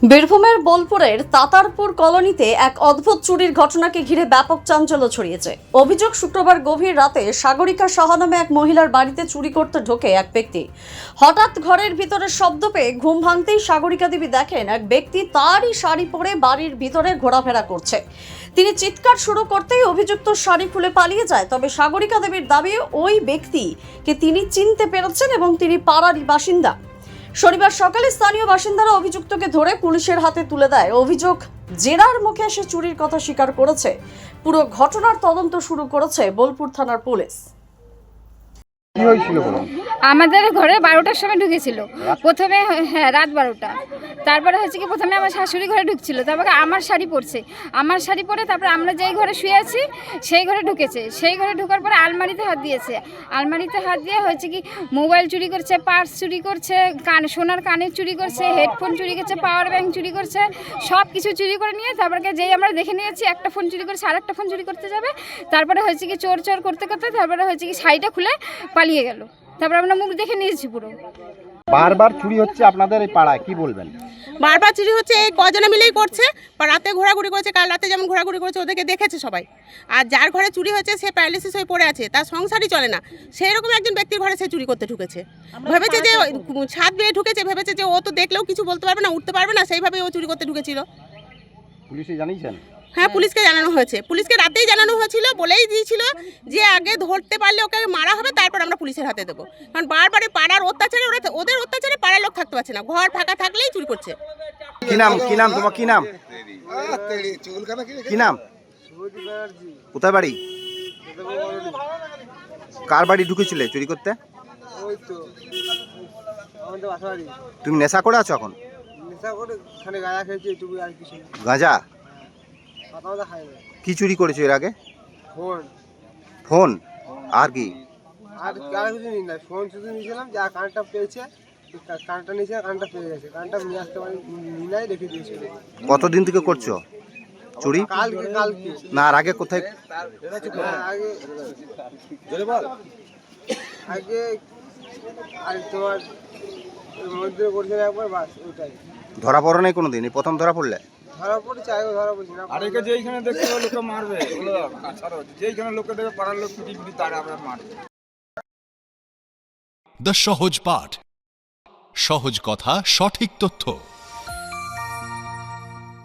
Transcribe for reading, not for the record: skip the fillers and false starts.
বীরভূমের বোলপুরের তাতারপুর কলোনিতে এক অদ্ভুত চুরির ঘটনাকে ঘিরে ব্যাপক চাঞ্চল্য ছড়িয়েছে। অভিযোগ, শুক্রবার গভীর রাতে সাগরিকা সাহা নামে এক মহিলার বাড়িতে চুরি করতে ঢোকে এক ব্যক্তি। হঠাৎ ঘরের ভিতরে শব্দ পেয়ে ঘুম ভাঙতেই সাগরিকা দেবী দেখেন এক ব্যক্তি তারই শাড়ি পরে বাড়ির ভিতরে ঘোরাফেরা করছে। তিনি চিৎকার শুরু করতেই অভিযুক্ত শাড়ি খুলে পালিয়ে যায়। তবে সাগরিকা দেবীর দাবি, ওই ব্যক্তিকে তিনি চিনতে পেরেছেন এবং তিনি পাড়ারই বাসিন্দা। শনিবার সকালে স্থানীয় বাসিন্দারা অভিযুক্তকে ধরে পুলিশের হাতে তুলে দেয়। অভিযোগ, জেরার মুখে সে চুরির কথা স্বীকার করেছে। পুরো ঘটনার তদন্ত শুরু করেছে বোলপুর থানার পুলিশ। কি হয়েছিল বলুন? আমাদের ঘরে 12টার সময় ঢুকেছিল প্রথমে। হ্যাঁ, রাত 12টা। তারপরে হচ্ছে কি, প্রথমে আমার শাশুড়ি ঘরে ঢুকছিল, তারপরে আমার শাড়ি পরছে, আমার শাড়ি পরে তারপরে আমরা যেই ঘরে শুয়ে আছি সেই ঘরে ঢুকেছে। সেই ঘরে ঢোকার পরে আলমারিতে হাত দিয়েছে। আলমারিতে হাত দিয়ে হচ্ছে কি মোবাইল চুরি করছে, পার্স চুরি করছে, সোনার কানের চুরি করছে, হেডফোন চুরি করছে, পাওয়ার ব্যাংক চুরি করছে, সব কিছু চুরি করে নিয়ে তারপরে যেই আমরা দেখে নিয়েছি একটা ফোন চুরি করছে, আরেকটা ফোন চুরি করতে যাবে। তারপরে হচ্ছে কি চোর চোর করতে করতে তারপরে হচ্ছে কি শাড়িটা খুলে পালিয়ে গেল। তারপরে আমরা মুখ দেখে নিয়েছি পুরো। বারবার চুরি হচ্ছে আপনাদের এই পাড়ায়, কি বলবেন? বারবার চুরি হচ্ছে, এই কজনে মিলেই করছে। রাতে ঘোরাঘুরি করেছে, কাল রাতে যেমন ঘোরাঘুরি করেছে, ওদেরকে দেখেছে সবাই। আর যার ঘরে চুরি হয়েছে সে প্যারালিসিস হয়ে পড়ে আছে, তার সংসারই চলে না। সেই রকম একজন ব্যক্তির ঘরে সে চুরি করতে ঢুকেছে। ভেবেছে যে ছাদ বেয়ে ঢুকেছে, ভেবেছে যে ও তো দেখলেও কিছু বলতে পারবে না, উঠতে পারবে না, সেইভাবে ও চুরি করতে ঢুকেছিল। পুলিশে জানিয়েছেন? হ্যাঁ, পুলিশকে জানানো হয়েছে। পুলিশকে রাতেই জানানো হয়েছিল, বলেই দিয়েছিল যে আগে ধরতে পারলে ওকে মারা হবে, তারপর আমরা পুলিশের হাতে দেবো। কারণ বারবারে পাড়ার অত্যাচারে, ওদের অত্যাচারে পাড়ার লোক থাকতে পারছে না, ঘর ফাঁকা থাকলেই চুরি করছে। কি নাম তোমার? কি নাম? কি নাম? কোথায় বাড়ি? কার বাড়ি ঢুকেছিলে চুরি করতে? তুমি নেশা করে আছো এখন? গাঁজা? কি চুরি করেছো এর আগে? ফোন আর কি? আর কিছু নিই না, ফোন শুধু নিয়েছিলাম, যা কানটা পেয়েছে, কানটা নিয়েছে, কানটা পেয়ে গেছে, কানটা নিয়ে আসতে পারি নিলাই রেখে দিয়েছিল। কতদিন থেকে করছো চুরি? কালকে না, আর আগে কোথায়? আগে আগে আর তোমার মধ্যে করছিল একবার, বাস ওইটাই। ধরা পড়ো নাই কোনোদিন? এই প্রথম ধরা পড়লে? ধরা পড়েছে, আগে ধরা পড়ছি না। আরেকে যেইখানে দেখতে হবে লোকে মারবে, যেইখানে লোকে দেখবে পাড়ার লোক পিটি পিটি তারা আমরা মারবে। দ্য সহজ পাঠ, সহজ কথা, সঠিক তথ্য।